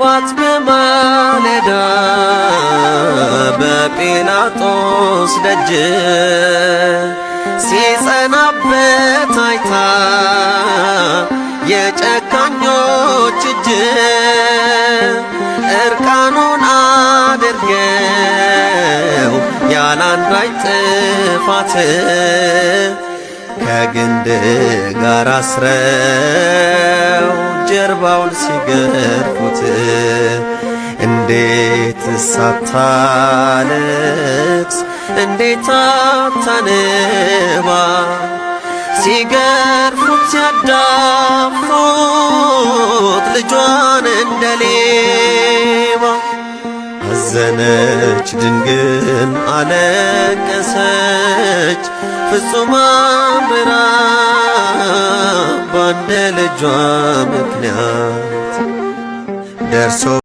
ዋት በማለዳ በጲላጦስ ደጅ ሲጸናበት አይታ የጨካኞች እጅ እርቃኑን አድርገው ያላንዳች ጥፋት ከግንድ ጋር አስረው ጀርባውን ሲገርፉት እንዴት ሳታለቅስ እንዴት አታነባ ሲገርፉት ሲያዳፉት ልጇን እንደሌባ አዘነች ድንግል አለቀሰች ፍጹም አምርራ ባንድ ልጇ ምክንያት ደርሶ